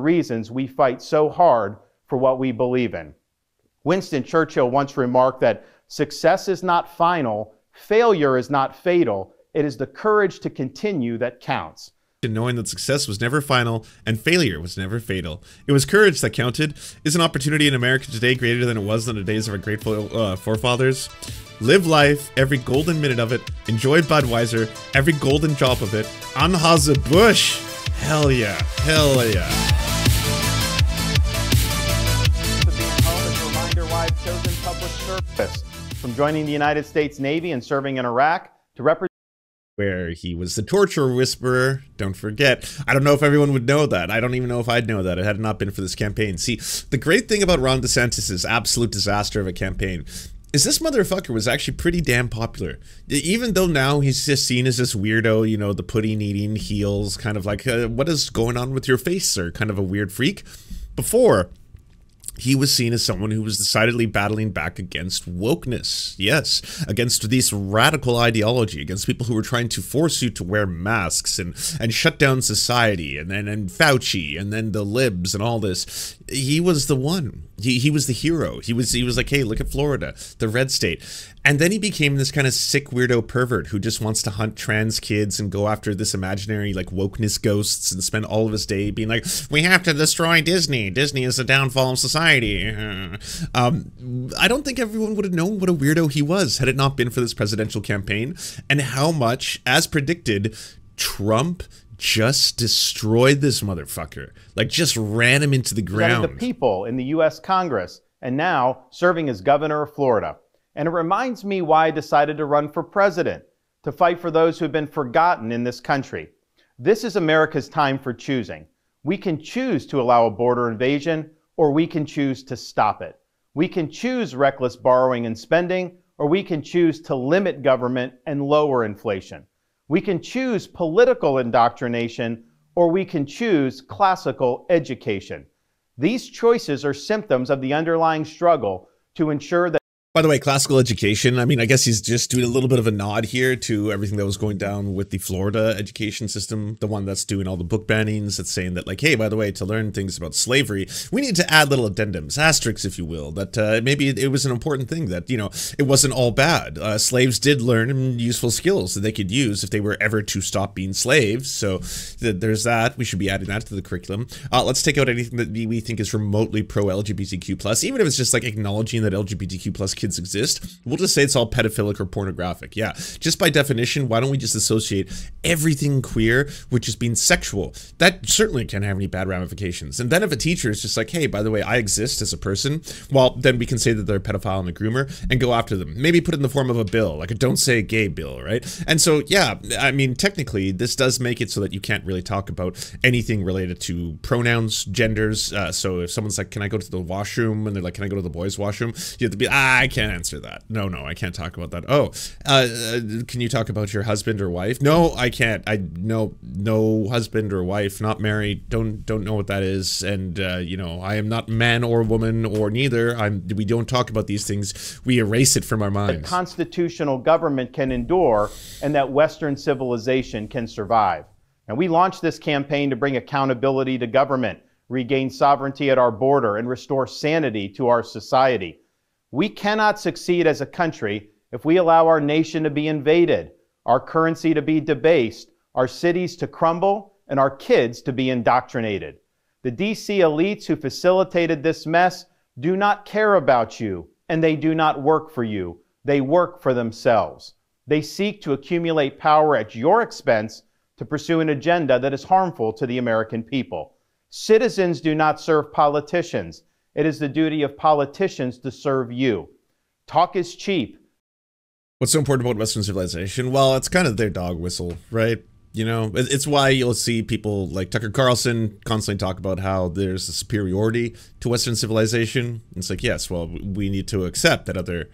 reasons we fight so hard for what we believe in. Winston Churchill once remarked that success is not final, failure is not fatal, it is the courage to continue that counts. Knowing that success was never final and failure was never fatal. It was courage that counted. Is an opportunity in America today greater than it was in the days of our grateful forefathers? Live life, every golden minute of it. Enjoy Budweiser, every golden drop of it. Anheuser-Busch. Hell yeah. Hell yeah. Reminder why I've chosen public service. From joining the United States Navy and serving in Iraq to represent where he was the torture whisperer. Don't forget. I don't know if everyone would know that. I don't even know if I'd know that. It had not been for this campaign. See, the great thing about Ron DeSantis' absolute disaster of a campaign is this motherfucker was actually pretty damn popular. Even though now he's just seen as this weirdo, you know, the pudding-eating heels, kind of like, what is going on with your face, sir? Kind of a weird freak. Before, he was seen as someone who was decidedly battling back against wokeness. Yes, against this radical ideology, against people who were trying to force you to wear masks and shut down society, and Fauci, and then the libs and all this. He was the one. He was the hero. He was like, hey, look at Florida, the red state. And then he became this kind of sick weirdo pervert who just wants to hunt trans kids and go after this imaginary like wokeness ghosts and spend all of his day being like, we have to destroy Disney. Disney is the downfall of society. I don't think everyone would have known what a weirdo he was had it not been for this presidential campaign, and how much, as predicted, Trump just destroyed this motherfucker. Like, just ran him into the ground. The people in the U.S. Congress, and now serving as governor of Florida. And it reminds me why I decided to run for president, to fight for those who have been forgotten in this country. This is America's time for choosing. We can choose to allow a border invasion, or we can choose to stop it. We can choose reckless borrowing and spending, or we can choose to limit government and lower inflation. We can choose political indoctrination, or we can choose classical education. These choices are symptoms of the underlying struggle to ensure that. By the way, classical education, I mean, I guess he's just doing a little bit of a nod here to everything that was going down with the Florida education system, the one that's doing all the book bannings, that's saying that, like, hey, by the way, to learn things about slavery, we need to add little addendums, asterisks, if you will, that maybe it was an important thing, that, you know, it wasn't all bad. Slaves did learn useful skills that they could use if they were ever to stop being slaves, so there's that. We should be adding that to the curriculum. Let's take out anything that we think is remotely pro-LGBTQ+, even if it's just, like, acknowledging that LGBTQ+ kids exist. We'll just say it's all pedophilic or pornographic. Yeah, just by definition, why don't we just associate everything queer with just being sexual? That certainly can't have any bad ramifications. And then if a teacher is just like, hey, by the way, I exist as a person, well, then we can say that they're a pedophile and a groomer and go after them. Maybe put it in the form of a bill, like a don't say gay bill, right? And so, yeah, I mean, technically, this does make it so that you can't really talk about anything related to pronouns, genders. So if someone's like, can I go to the washroom? And they're like, can I go to the boys' washroom? You have to be, I can't answer that. No, I can't talk about that. Oh, can you talk about your husband or wife? No, I can't. No husband or wife, not married, don't know what that is. And, you know, I am not man or woman or neither. We don't talk about these things. We erase it from our minds. That constitutional government can endure and that Western civilization can survive. And we launched this campaign to bring accountability to government, regain sovereignty at our border, and restore sanity to our society. We cannot succeed as a country if we allow our nation to be invaded, our currency to be debased, our cities to crumble, and our kids to be indoctrinated. The DC elites who facilitated this mess do not care about you, and they do not work for you. They work for themselves. They seek to accumulate power at your expense to pursue an agenda that is harmful to the American people. Citizens do not serve politicians. It is the duty of politicians to serve you. Talk is cheap. What's so important about Western civilization? Well, it's kind of their dog whistle, right? You know, it's why you'll see people like Tucker Carlson constantly talk about how there's a superiority to Western civilization. It's like, yes, well, we need to accept that other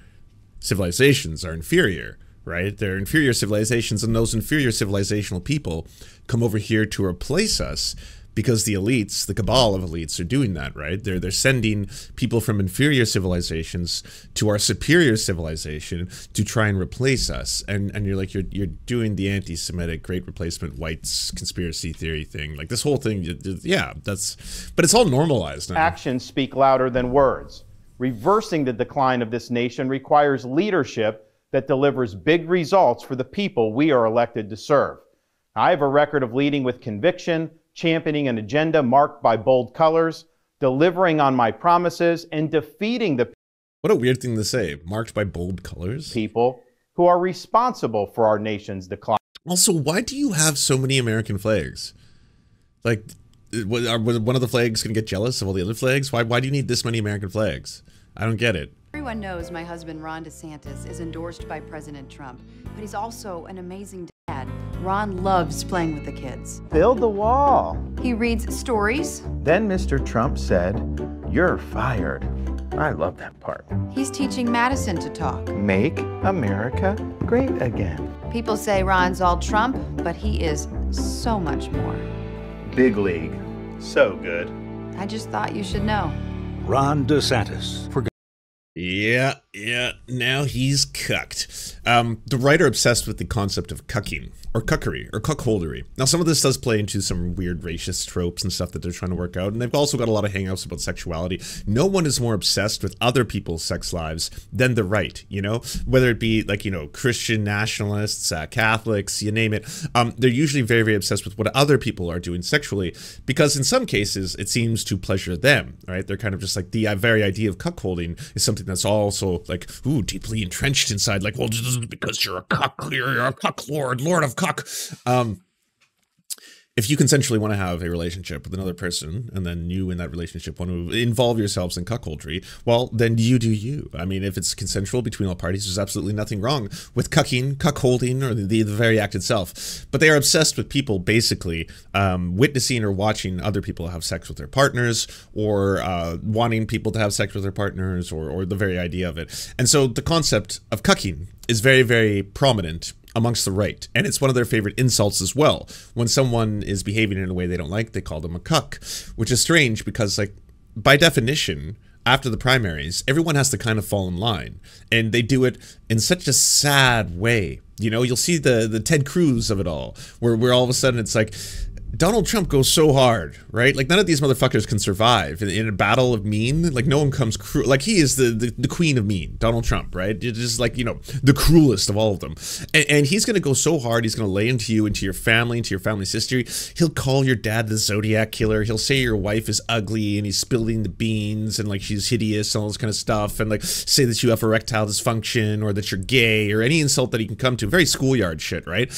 civilizations are inferior, right? They're inferior civilizations, and those inferior civilizational people come over here to replace us. because the elites, the cabal of elites, are doing that, right? They're sending people from inferior civilizations to our superior civilization to try and replace us. And you're like, you're doing the anti-Semitic Great Replacement whites conspiracy theory thing. Like this whole thing, yeah, but it's all normalized now. Actions speak louder than words. Reversing the decline of this nation requires leadership that delivers big results for the people we are elected to serve. I have a record of leading with conviction, championing an agenda marked by bold colors, delivering on my promises, and defeating the What a weird thing to say, marked by bold colors. People who are responsible for our nation's decline. Also, why do you have so many American flags? Like, was one of the flags going to get jealous of all the other flags? Why do you need this many American flags? I don't get it. Everyone knows my husband, Ron DeSantis, is endorsed by President Trump, but he's also an amazing dad. Ron loves playing with the kids. Build the wall. He reads stories. Then Mr. Trump said, "You're fired." I love that part. He's teaching Madison to talk. Make America great again. People say Ron's all Trump, but he is so much more. Big league. So good. I just thought you should know. Ron DeSantis. Yeah, now he's cucked. The writer obsessed with the concept of cucking, or cuckery, or cuckoldery. Now, some of this does play into some weird racist tropes and stuff that they're trying to work out, and they've also got a lot of hang-ups about sexuality. No one is more obsessed with other people's sex lives than the right, you know? Whether it be, like, you know, Christian nationalists, Catholics, you name it. They're usually very, very obsessed with what other people are doing sexually, because in some cases, it seems to pleasure them, right? They're kind of just like, the very idea of cuckolding is something that's also like, ooh, deeply entrenched inside, like, well, just because you're a cuck, you're a cuck lord of cuck. If you consensually want to have a relationship with another person, and then you in that relationship want to involve yourselves in cuckoldry, well, then you do you. I mean, if it's consensual between all parties, there's absolutely nothing wrong with cucking, cuckolding, or the very act itself. But they are obsessed with people basically witnessing or watching other people have sex with their partners, or wanting people to have sex with their partners, or the very idea of it. And so the concept of cucking is very, very prominent amongst the right, and it's one of their favorite insults as well. When someone is behaving in a way they don't like, they call them a cuck, which is strange because, like, by definition, after the primaries, everyone has to kind of fall in line, and they do it in such a sad way. You know, you'll see the Ted Cruz of it all, where all of a sudden it's like, Donald Trump goes so hard, right? Like, none of these motherfuckers can survive in a battle of mean. Like, no one comes like, he is the queen of mean, Donald Trump, right? It's just like, you know, the cruelest of all of them. And he's going to go so hard, he's going to lay into you, into your family's history. He'll call your dad the Zodiac killer. He'll say your wife is ugly and he's spilling the beans and, like, she's hideous and all this kind of stuff. And, like, say that you have erectile dysfunction or that you're gay or any insult that he can come to. Very schoolyard shit, right?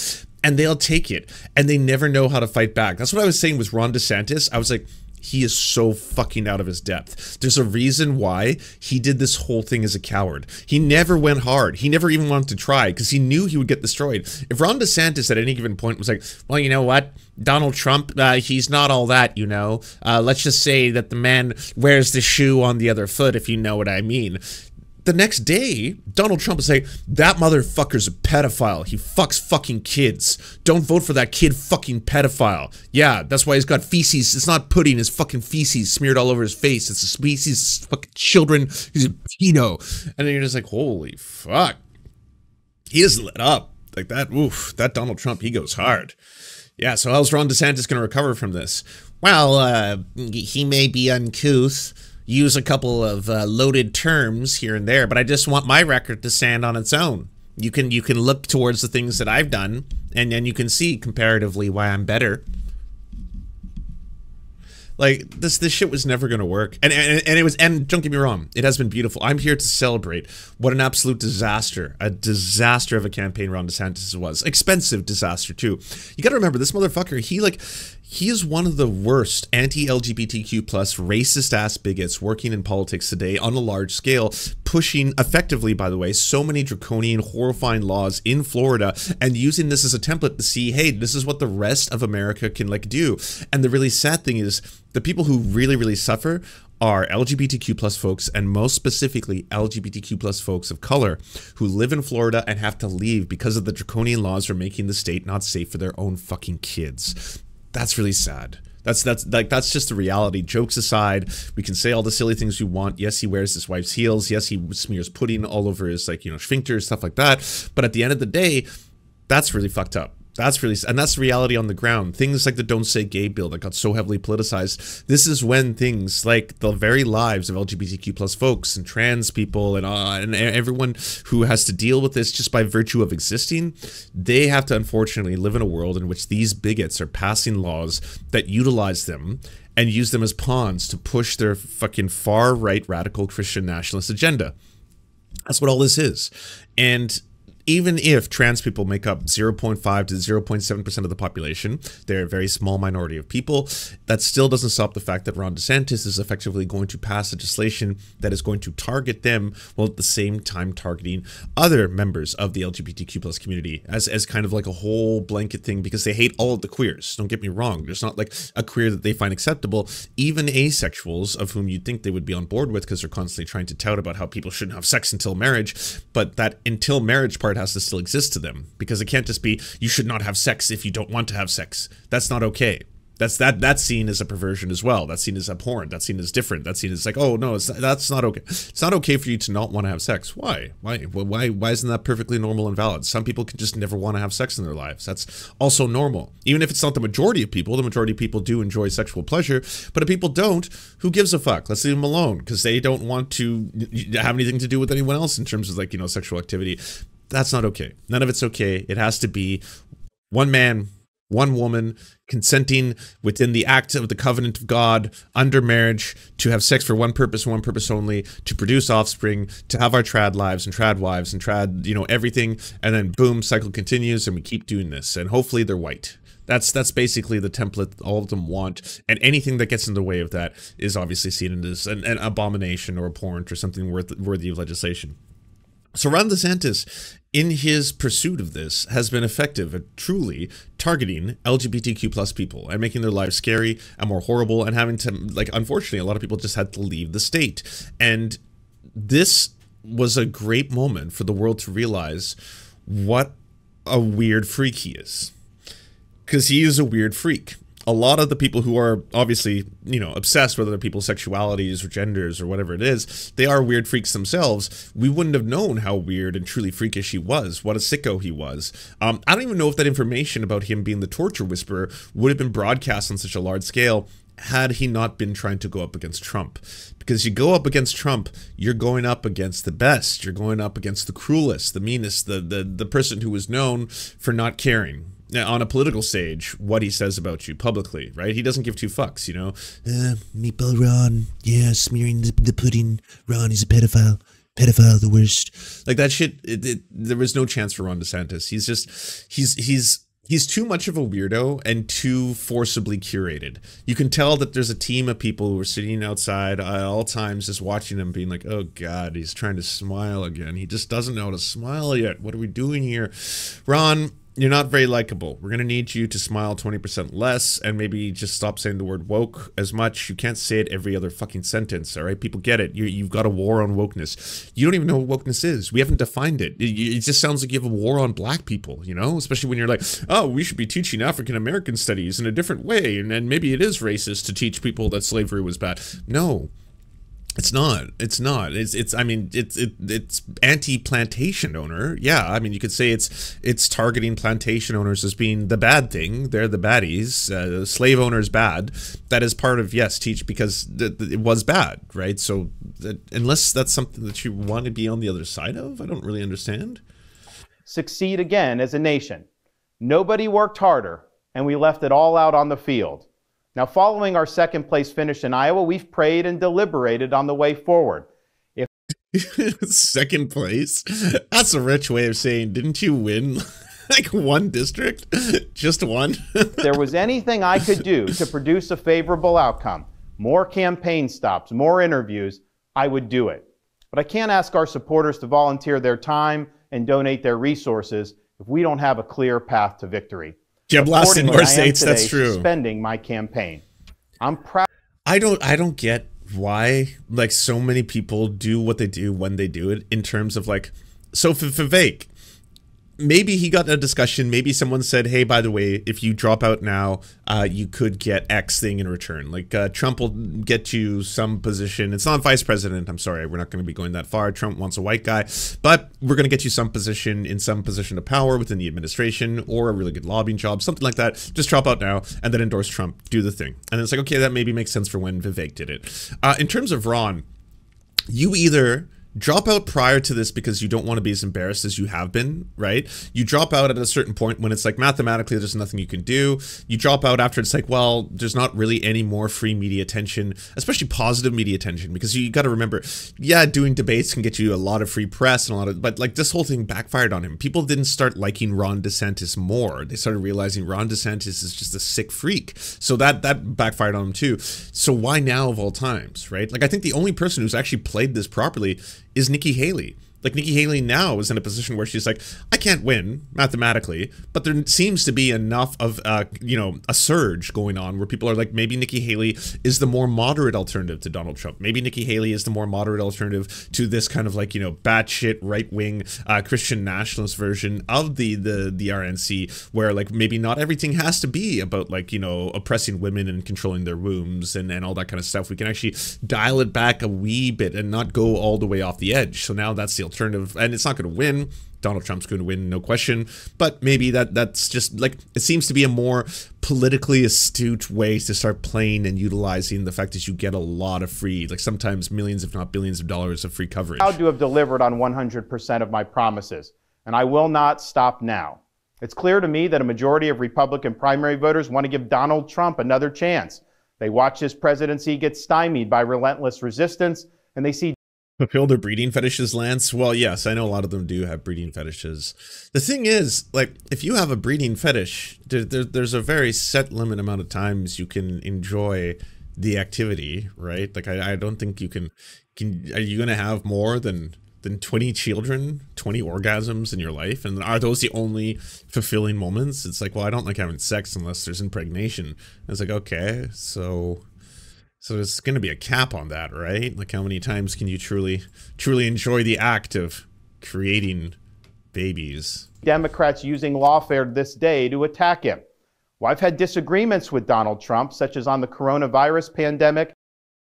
And they'll take it, and they never know how to fight back. That's what I was saying with Ron DeSantis. I was like, he is so fucking out of his depth. There's a reason why he did this whole thing as a coward. He never went hard. He never even wanted to try because he knew he would get destroyed. If Ron DeSantis at any given point was like, well, you know what? Donald Trump, he's not all that, you know. Let's just say that the man wears the shoe on the other foot, if you know what I mean. The next day, Donald Trump is saying, that motherfucker's a pedophile. He fucks fucking kids. Don't vote for that kid fucking pedophile. Yeah, that's why he's got feces. It's not pudding, it's fucking feces smeared all over his face. It's a species, it's fucking children. He's a pedo. And then you're just like, holy fuck. He is lit up. Like that, oof, that Donald Trump, he goes hard. Yeah, so how's Ron DeSantis going to recover from this? Well, he may be uncouth, use a couple of loaded terms here and there, but I just want my record to stand on its own. You can look towards the things that I've done, and then you can see comparatively why I'm better. Like, this shit was never gonna work, and don't get me wrong, it has been beautiful. I'm here to celebrate what an absolute disaster, a disaster of a campaign Ron DeSantis was. Expensive disaster too. You gotta remember, this motherfucker, he is one of the worst anti-LGBTQ plus racist ass bigots working in politics today on a large scale, pushing effectively, by the way, so many draconian, horrifying laws in Florida and using this as a template to see, hey, this is what the rest of America can, like, do. And the really sad thing is, the people who really, really suffer are LGBTQ plus folks, and most specifically LGBTQ plus folks of color who live in Florida and have to leave because of the draconian laws for making the state not safe for their own fucking kids. That's really sad. That's just the reality. Jokes aside, we can say all the silly things we want. Yes, he wears his wife's heels. Yes, he smears pudding all over his, like, you know, sphincter, stuff like that. But at the end of the day, that's really fucked up. That's the reality on the ground. Things like the Don't Say Gay bill that got so heavily politicized. This is when things like the very lives of LGBTQ plus folks and trans people and everyone who has to deal with this just by virtue of existing, they have to unfortunately live in a world in which these bigots are passing laws that utilize them and use them as pawns to push their fucking far-right radical Christian nationalist agenda. That's what all this is. And even if trans people make up 0.5 to 0.7% of the population, they're a very small minority of people, that still doesn't stop the fact that Ron DeSantis is effectively going to pass legislation that is going to target them, while at the same time targeting other members of the LGBTQ plus community as kind of like a whole blanket thing, because they hate all of the queers. Don't get me wrong. There's not like a queer that they find acceptable. Even asexuals, of whom you'd think they would be on board with because they're constantly trying to tout about how people shouldn't have sex until marriage, but that until marriage part has to still exist to them, because it can't just be you should not have sex if you don't want to have sex. That's not okay. That's seen as a perversion as well. That's seen as abhorrent. That's seen as different. That's seen as like, oh no, that's not okay. It's not okay for you to not want to have sex. Why isn't that perfectly normal and valid? Some people can just never want to have sex in their lives. That's also normal. Even if it's not the majority of people, the majority of people do enjoy sexual pleasure, but if people don't, who gives a fuck? Let's leave them alone, because they don't want to have anything to do with anyone else in terms of, like, you know, sexual activity. That's not okay. None of it's okay. It has to be one man, one woman, consenting within the act of the covenant of God under marriage to have sex for one purpose and one purpose only, to produce offspring, to have our trad lives and trad wives and trad, you know, everything. And then boom, cycle continues and we keep doing this. And hopefully they're white. That's basically the template all of them want, and anything that gets in the way of that is obviously seen as an abomination or abhorrent or something worthy of legislation. So Ron DeSantis, in his pursuit of this, has been effective at truly targeting LGBTQ plus people and making their lives scary and more horrible, and having to, like, unfortunately, a lot of people just had to leave the state. And this was a great moment for the world to realize what a weird freak he is. Because he is a weird freak. A lot of the people who are obviously, you know, obsessed with other people's sexualities or genders or whatever it is, they are weird freaks themselves. We wouldn't have known how weird and truly freakish he was, what a sicko he was. I don't even know if that information about him being the torture whisperer would have been broadcast on such a large scale had he not been trying to go up against Trump. Because you go up against Trump, you're going up against the best. You're going up against the cruelest, the meanest, the person who was known for not caring on a political stage what he says about you publicly, right? He doesn't give two fucks, you know? Meatball Ron, yeah, smearing the pudding. Ron is a pedophile. Pedophile, the worst. Like that shit, there was no chance for Ron DeSantis. He's just, he's too much of a weirdo and too forcibly curated. You can tell that there's a team of people who are sitting outside at all times just watching him being like, oh God, he's trying to smile again. He just doesn't know how to smile yet. What are we doing here? Ron, you're not very likable. We're going to need you to smile 20% less and maybe just stop saying the word woke as much. You can't say it every other fucking sentence, all right? People get it. You've got a war on wokeness. You don't even know what wokeness is. We haven't defined it. It just sounds like you have a war on black people, you know? Especially when you're like, oh, we should be teaching African-American studies in a different way, and maybe it is racist to teach people that slavery was bad. No. It's not. It's not. I mean, it's anti-plantation owner. Yeah, I mean, you could say it's targeting plantation owners as being the bad thing. They're the baddies. Slave owners bad. That is part of, yes, teach because it was bad, right? So unless that's something that you want to be on the other side of, I don't really understand. Succeed again as a nation. Nobody worked harder, and we left it all out on the field. Now, following our second place finish in Iowa, we've prayed and deliberated on the way forward. Second place? That's a rich way of saying, didn't you win like one district? Just one? If there was anything I could do to produce a favorable outcome, more campaign stops, more interviews, I would do it. But I can't ask our supporters to volunteer their time and donate their resources if we don't have a clear path to victory. Yeah, blast in more states, that's true. Suspending my campaign. I'm proud. I don't get why like so many people do what they do when they do it in terms of like, so for Vivek, maybe he got a discussion. Maybe someone said, hey, by the way, if you drop out now, you could get X thing in return. Like Trump will get you some position. It's not vice president. I'm sorry. We're not going to be going that far. Trump wants a white guy, but we're going to get you some position in some position of power within the administration or a really good lobbying job, something like that. Just drop out now and then endorse Trump. Do the thing. And it's like, okay, that maybe makes sense for when Vivek did it. In terms of Ron, you either drop out prior to this because you don't want to be as embarrassed as you have been, right? You drop out at a certain point when it's like mathematically there's nothing you can do. You drop out after it's like, well, there's not really any more free media attention, especially positive media attention, because you got to remember, yeah, doing debates can get you a lot of free press and a lot of, but like this whole thing backfired on him. People didn't start liking Ron DeSantis more. They started realizing Ron DeSantis is just a sick freak. So that backfired on him too. So why now of all times, right? Like I think the only person who's actually played this properly is Nikki Haley. Like Nikki Haley now is in a position where she's like, I can't win mathematically, but there seems to be enough of, you know, a surge going on where people are like, maybe Nikki Haley is the more moderate alternative to Donald Trump. Maybe Nikki Haley is the more moderate alternative to this kind of like, you know, batshit right-wing Christian nationalist version of the RNC, where like maybe not everything has to be about like, you know, oppressing women and controlling their wombs and all that kind of stuff. We can actually dial it back a wee bit and not go all the way off the edge. So now that's the alternative, and it's not going to win. Donald Trump's going to win, no question, but maybe that's just like, it seems to be a more politically astute way to start playing and utilizing the fact that you get a lot of free, like sometimes millions if not billions of dollars of free coverage. Proud to have delivered on 100% of my promises, and I will not stop now. It's clear to me that a majority of Republican primary voters want to give Donald Trump another chance. They watch his presidency get stymied by relentless resistance, and they see fulfill their breeding fetishes, Lance? Well, yes, I know a lot of them do have breeding fetishes. The thing is, like, if you have a breeding fetish, there's a very set limit amount of times you can enjoy the activity, right? Like, I don't think you can are you going to have more than 20 children, 20 orgasms in your life? And are those the only fulfilling moments? It's like, well, I don't like having sex unless there's impregnation. And it's like, okay, so there's going to be a cap on that, right? Like, how many times can you truly enjoy the act of creating babies? Democrats using lawfare this day to attack him. Well, I've had disagreements with Donald Trump, such as on the coronavirus pandemic.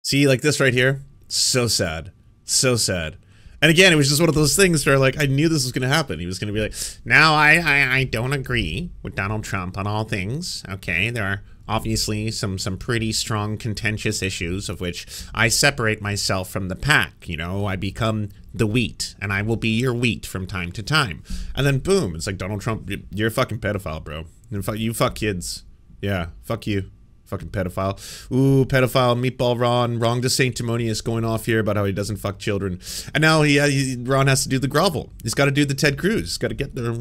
See, like this right here? So sad. So sad. And again, it was just one of those things where, like, I knew this was going to happen. He was going to be like, now I don't agree with Donald Trump on all things. Okay, there are obviously some pretty strong contentious issues of which I separate myself from the pack. You know, I become the wheat, and I will be your wheat from time to time. And then boom, it's like, Donald Trump, you're a fucking pedophile, bro. You fuck kids. Yeah, fuck you. Fucking pedophile. Ooh, pedophile, meatball Ron. Wrong to sanctimonious going off here about how he doesn't fuck children. And now Ron has to do the grovel. He's got to do the Ted Cruz. He's got to get there.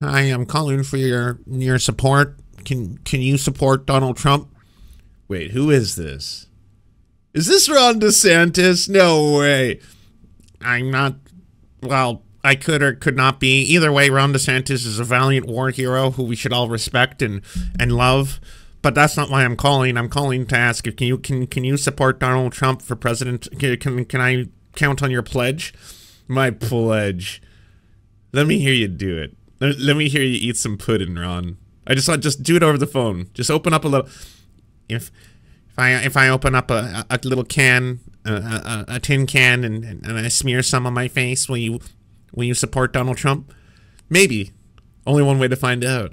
I am calling for your support. Can you support Donald Trump? Wait, who is this? Is this Ron DeSantis? No way. I'm not. Well, I could or could not be. Either way, Ron DeSantis is a valiant war hero who we should all respect and love. But that's not why I'm calling. I'm calling to ask if can you support Donald Trump for president? Can I count on your pledge? My pledge. Let me hear you do it. Let me hear you eat some pudding, Ron. Just do it over the phone. Just open up a little. If I open up a little can, a tin can, and I smear some on my face, will you support Donald Trump? Maybe. Only one way to find out.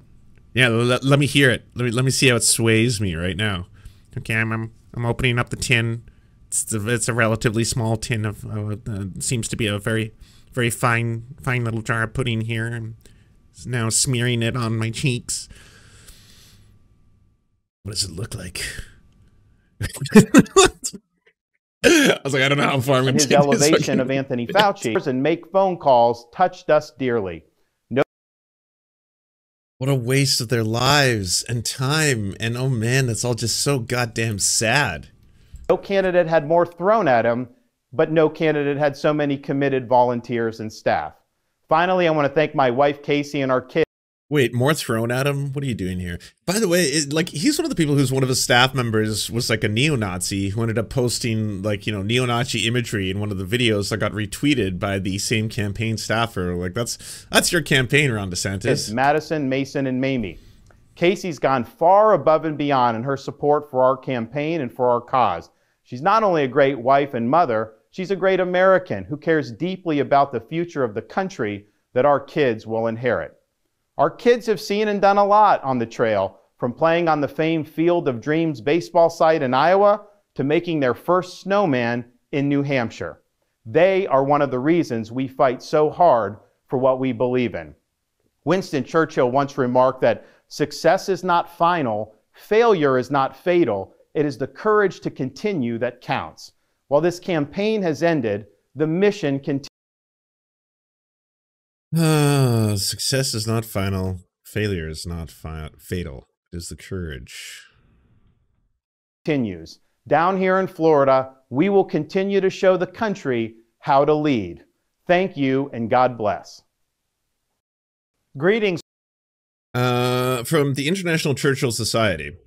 Yeah, let me hear it. Let me see how it sways me right now. Okay, I'm opening up the tin. It's a relatively small tin of seems to be a very fine little jar of pudding here. And now smearing it on my cheeks. What does it look like? I was like, I don't know how far I'm going to take this. His elevation of Anthony Fauci and make phone calls touched us dearly. No. What a waste of their lives and time. And oh man, that's all just so goddamn sad. No candidate had more thrown at him, but no candidate had so many committed volunteers and staff. Finally, I want to thank my wife, Casey, and our kids. Wait, more thrown at him? What are you doing here? By the way, like, he's one of the people who's one of his staff members was like a neo-Nazi who ended up posting like, you know, neo-Nazi imagery in one of the videos that got retweeted by the same campaign staffer. Like, that's your campaign, Ron DeSantis. It's Madison, Mason, and Mamie. Casey's gone far above and beyond in her support for our campaign and for our cause. She's not only a great wife and mother, she's a great American who cares deeply about the future of the country that our kids will inherit. Our kids have seen and done a lot on the trail, from playing on the famed Field of Dreams baseball site in Iowa to making their first snowman in New Hampshire. They are one of the reasons we fight so hard for what we believe in. Winston Churchill once remarked that success is not final, failure is not fatal, it is the courage to continue that counts. While this campaign has ended, the mission continues. Success is not final. Failure is not fatal. It is the courage. Continues. Down here in Florida, we will continue to show the country how to lead. Thank you and God bless. Greetings. From the International Churchill Society.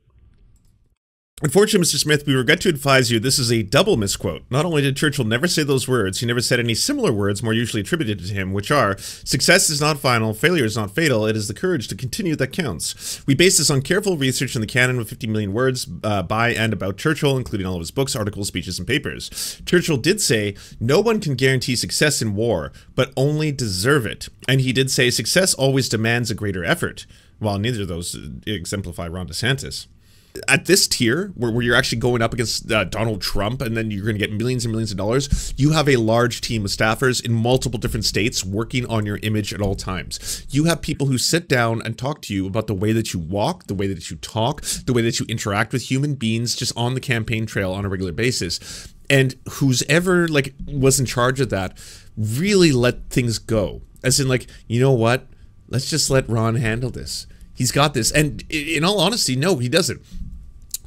Unfortunately, Mr. Smith, we regret to advise you this is a double misquote. Not only did Churchill never say those words, he never said any similar words more usually attributed to him, which are, success is not final, failure is not fatal, it is the courage to continue that counts. We base this on careful research in the canon of 50 million words by and about Churchill, including all of his books, articles, speeches, and papers. Churchill did say, no one can guarantee success in war, but only deserve it. And he did say, success always demands a greater effort. While neither of those exemplify Ron DeSantis. At this tier, where you're actually going up against Donald Trump, and then you're going to get millions and millions of dollars, you have a large team of staffers in multiple different states working on your image at all times. You have people who sit down and talk to you about the way that you walk, the way that you talk, the way that you interact with human beings just on the campaign trail on a regular basis. And who's ever, like, was in charge of that really let things go. As in, like, you know what? Let's just let Ron handle this. He's got this. And in all honesty, no, he doesn't.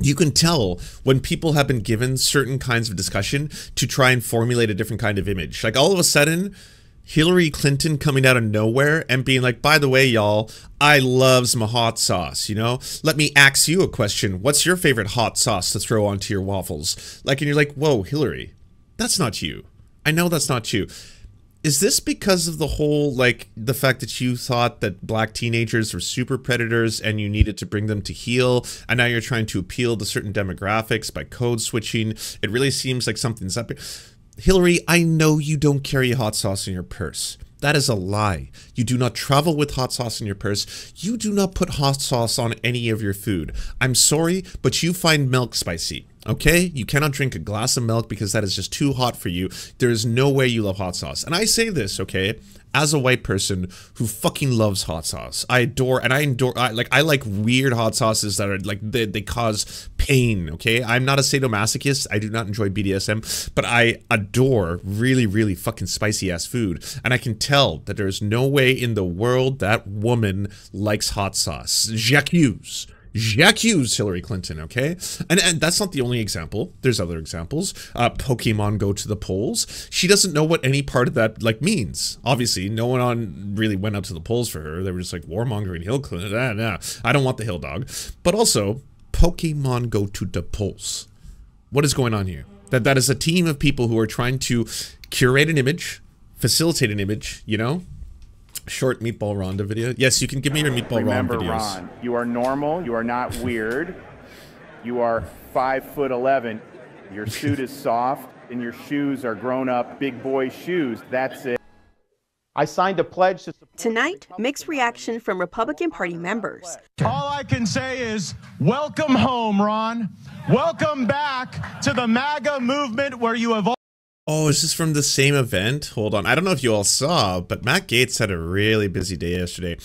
You can tell when people have been given certain kinds of discussion to try and formulate a different kind of image. Like, all of a sudden, Hillary Clinton coming out of nowhere and being like, by the way, y'all, I loves my hot sauce, you know? Let me ask you a question. What's your favorite hot sauce to throw onto your waffles? Like, and you're like, whoa, Hillary, that's not you. I know that's not you. Is this because of the whole, like, the fact that you thought that black teenagers were super predators and you needed to bring them to heel, and now you're trying to appeal to certain demographics by code switching? It really seems like something's up here. Hillary, I know you don't carry hot sauce in your purse. That is a lie. You do not travel with hot sauce in your purse. You do not put hot sauce on any of your food. I'm sorry, but you find milk spicy. Okay? You cannot drink a glass of milk because that is just too hot for you. There is no way you love hot sauce. And I say this, okay, as a white person who fucking loves hot sauce. I like weird hot sauces that are like, they cause pain, okay? I'm not a sadomasochist. I do not enjoy BDSM, but I adore really, really fucking spicy ass food. And I can tell that there's no way in the world that woman likes hot sauce. J'accuse Hillary Clinton, okay? And that's not the only example. There's other examples. Pokemon go to the polls. She doesn't know what any part of that, like, means. Obviously, no one really went up to the polls for her. They were just like, warmongering Hill Clinton. Nah, I don't want the Hill dog. But also, Pokemon go to the polls. What is going on here? That is a team of people who are trying to curate an image, facilitate an image, you know? Short Meatball Rhonda video. Yes, you can give me your Meatball Remember, Ron videos. Ron, you are normal. You are not weird. You are 5'11". Your suit is soft, and your shoes are grown-up big boy shoes. That's it. I signed a pledge to support. Tonight, mixed reaction from Republican Party members. All I can say is, welcome home, Ron. Welcome back to the MAGA movement where you have all. Oh, is this from the same event? Hold on. I don't know if you all saw, but Matt Gaetz had a really busy day yesterday.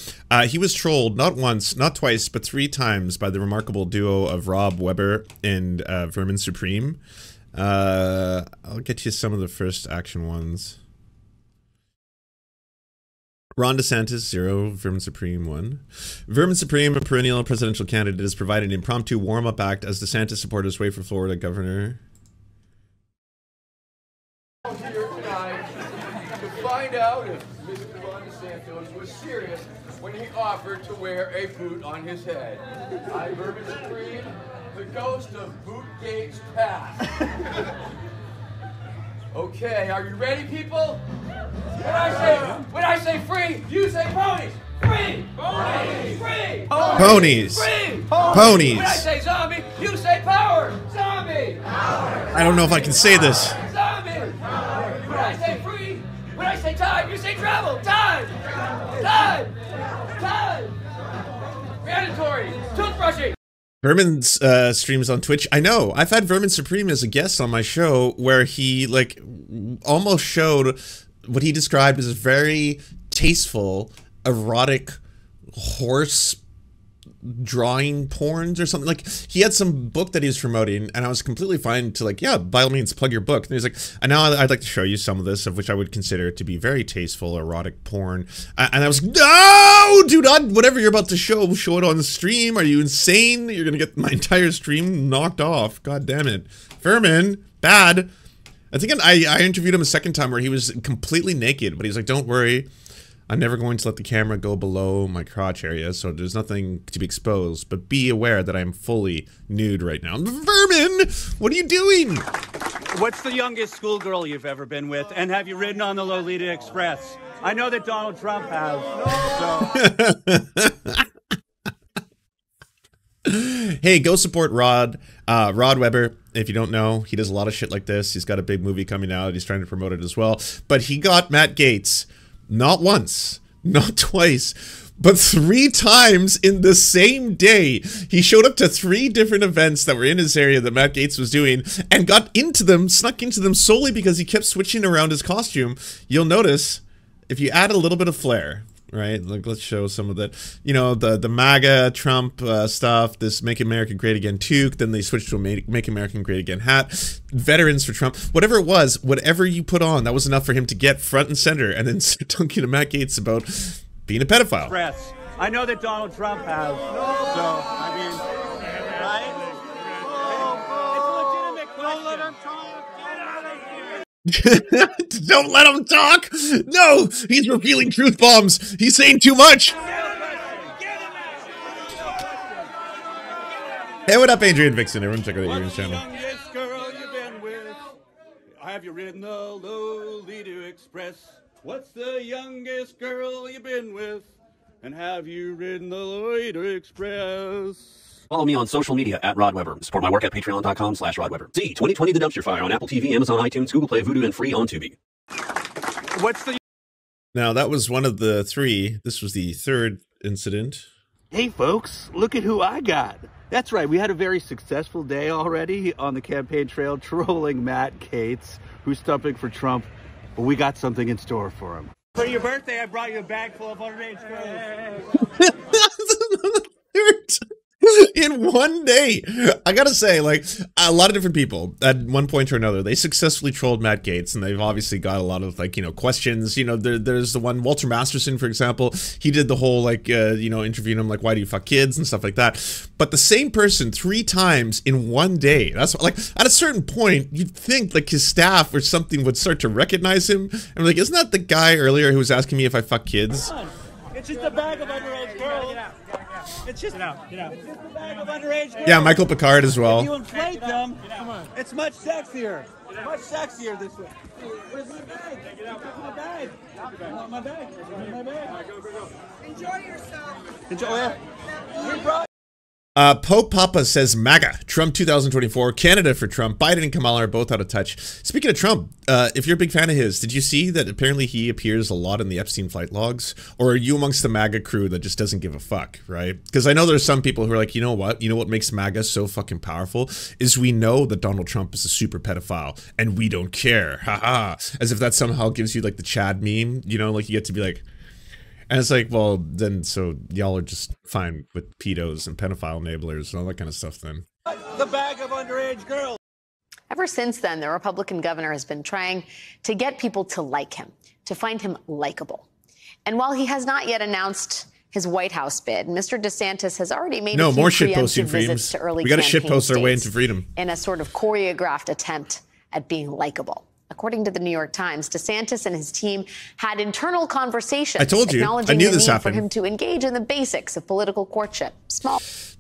He was trolled not once, not twice, but 3 times by the remarkable duo of Rob Weber and Vermin Supreme. I'll get you some of the first action ones. Ron DeSantis, 0. Vermin Supreme, 1. Vermin Supreme, a perennial presidential candidate, is providing an impromptu warm-up act as DeSantis supporters wait for Florida governor. Here tonight to find out if Mr. Ron DeSantis was serious when he offered to to wear a boot on his head. I, Bourbon Supreme, the ghost of Bootgate's past. Okay, are you ready, people? When I say free, you say ponies. Free! Ponies! Free! Ponies! Free! Ponies! When I say zombie, you say power! Zombie! Power! I don't know if I can say this. Zombie! When I say free, when I say time, you say travel! Time! Time! Time! Mandatory! Toothbrushing! Vermin's streams on Twitch. I know. I've had Vermin Supreme as a guest on my show where he, like, almost showed what he described as very tasteful, erotic horse drawing porns or something. Like, he had some book that he was promoting, and I was completely fine to, like, yeah, by all means, plug your book. And he's like, and now I'd like to show you some of this, of which I would consider to be very tasteful, erotic porn. And I was like, no, do not, whatever you're about to show it on the stream. Are you insane? You're gonna get my entire stream knocked off. God damn it. Vermin, bad. I think I interviewed him a second time where he was completely naked, but he's like, don't worry. I'm never going to let the camera go below my crotch area, so there's nothing to be exposed, but be aware that I'm fully nude right now. Vermin! What are you doing? What's the youngest schoolgirl you've ever been with, and have you ridden on the Lolita Express? I know that Donald Trump has. Hey, go support Rod Weber. If you don't know, he does a lot of shit like this. He's got a big movie coming out. He's trying to promote it as well. But he got Matt Gaetz not once, not twice, but 3 times in the same day. He showed up to 3 different events that were in his area that Matt Gaetz was doing and got into them, snuck into them solely because he kept switching around his costume. You'll notice, if you add a little bit of flair, right? Like, let's show some of that, you know, the MAGA Trump stuff, this Make America Great Again toque, then they switched to a Make America Great Again hat, Veterans for Trump, whatever it was, whatever you put on, that was enough for him to get front and center and then start talking to Matt Gaetz about being a pedophile. Express. I know that Donald Trump has, so, I mean, right? It's a legitimate question. Don't let him talk. Don't let him talk! No! He's revealing truth bombs! He's saying too much! Hey, what up, Adrian Vixen? Everyone check out Adrian's channel. Youngest girl you've been with? Have you ridden the Lolita Express? What's the youngest girl you've been with? And have you ridden the Lolita Express? Follow me on social media at Rod Weber. Support my work at patreon.com/Rod Weber. See 2020 The Dumpster Fire on Apple TV, Amazon, iTunes, Google Play, Vudu, and free on Tubi. What's the... Now, that was one of the 3. This was the 3rd incident. Hey, folks, look at who I got. That's right, we had a very successful day already on the campaign trail trolling Matt Gaetz, who's stumping for Trump, but we got something in store for him. For your birthday, I brought you a bag full of underage girls. In one day. I gotta say, like, a lot of different people at one point or another, they successfully trolled Matt Gaetz, and they've obviously got a lot of, like, you know, questions. You know, there's the one, Walter Masterson, for example, he did the whole, like, you know, interviewing him, like, why do you fuck kids and stuff like that. But the same person 3 times in one day, that's like, at a certain point, you'd think, like, his staff or something would start to recognize him. And like, isn't that the guy earlier who was asking me if I fuck kids? It's just a bag of underage girls. It's just, It's just a bag of underage girls. Yeah, Michael Picard as well. If you inflate them, it's much sexier. Much sexier this way. Where's my bag? My bag. My bag. My bag. Go. Enjoy yourself. Enjoy it. You brought... Pope Papa says MAGA, Trump 2024, Canada for Trump, Biden and Kamala are both out of touch. Speaking of Trump, if you're a big fan of his, did you see that apparently he appears a lot in the Epstein flight logs? Or are you amongst the MAGA crew that just doesn't give a fuck, right? Because I know there's some people who are like, you know what makes MAGA so fucking powerful is we know that Donald Trump is a super pedophile and we don't care, haha. As if that somehow gives you like the Chad meme, you know, like you get to be like, and it's like, well, then, so y'all are just fine with pedos and pedophile enablers and all that kind of stuff then. The bag of underage girls. Ever since then, the Republican governor has been trying to get people to like him, to find him likable. And while he has not yet announced his White House bid, Mr. DeSantis has already made a few more shit posting visits to early we got to campaign shit post our way states into freedom in a sort of choreographed attempt at being likable. According to the New York Times, DeSantis and his team had internal conversations. I told you. Acknowledging I knew the this need happened. for him to engage in the basics of political courtship.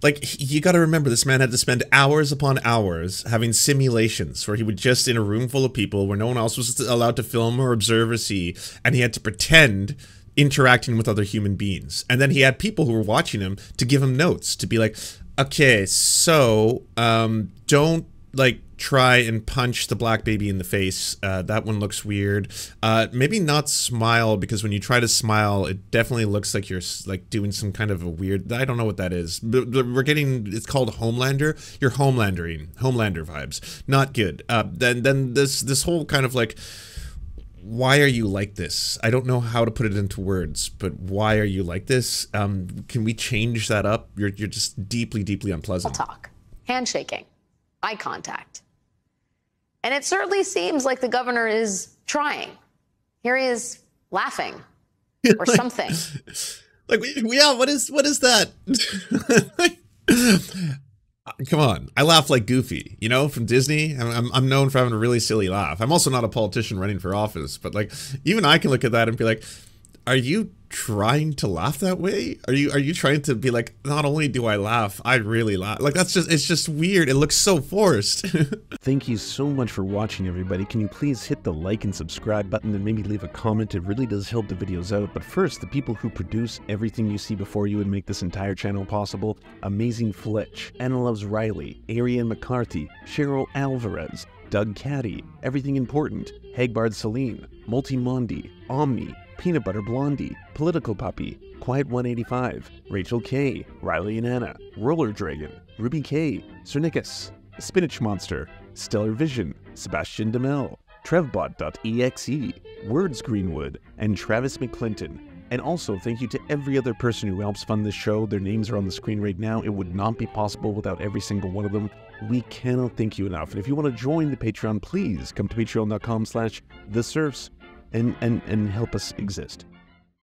Like, you got to remember, this man had to spend hours upon hours having simulations where he would just in a room full of people where no one else was allowed to film or observe or see, and he had to pretend interacting with other human beings. And then he had people who were watching him to give him notes, to be like, okay, so don't like try and punch the black baby in the face. That one looks weird. Maybe not smile, because when you try to smile, it definitely looks like you're like doing some kind of a weird, I don't know what that is. We're getting, it's called Homelander. You're Homelander vibes. Not good. Then this whole kind of like, why are you like this? I don't know how to put it into words, but why are you like this? Can we change that up? You're just deeply, deeply unpleasant. Talk, handshaking, eye contact. And it certainly seems like the governor is trying. Here he is laughing or something. Like, yeah, what is that? Come on, I laugh like Goofy, you know, from Disney. I'm known for having a really silly laugh. I'm also not a politician running for office, but like, even I can look at that and be like, are you trying to laugh that way? Are you trying to be like, not only do I laugh, I really laugh? Like, it's just weird. It looks so forced. Thank you so much for watching, everybody. Can you please hit the like and subscribe button and maybe leave a comment? It really does help the videos out. But first, the people who produce everything you see before you and make this entire channel possible: Amazing Fletch, Anna Loves Riley, Ariane McCarthy, Cheryl Alvarez, Doug Caddy, Everything Important, Hagbard Celine, Multimondi, Omni, Peanut Butter Blondie, Political Puppy, Quiet 185, Rachel K, Riley and Anna, Roller Dragon, Ruby K, Cernicus, Spinach Monster, Stellar Vision, Sebastian DeMel, Trevbot.exe, Words Greenwood, and Travis McClinton. And also, thank you to every other person who helps fund this show. Their names are on the screen right now. It would not be possible without every single one of them. We cannot thank you enough. And if you want to join the Patreon, please come to patreon.com/theserfs and help us exist.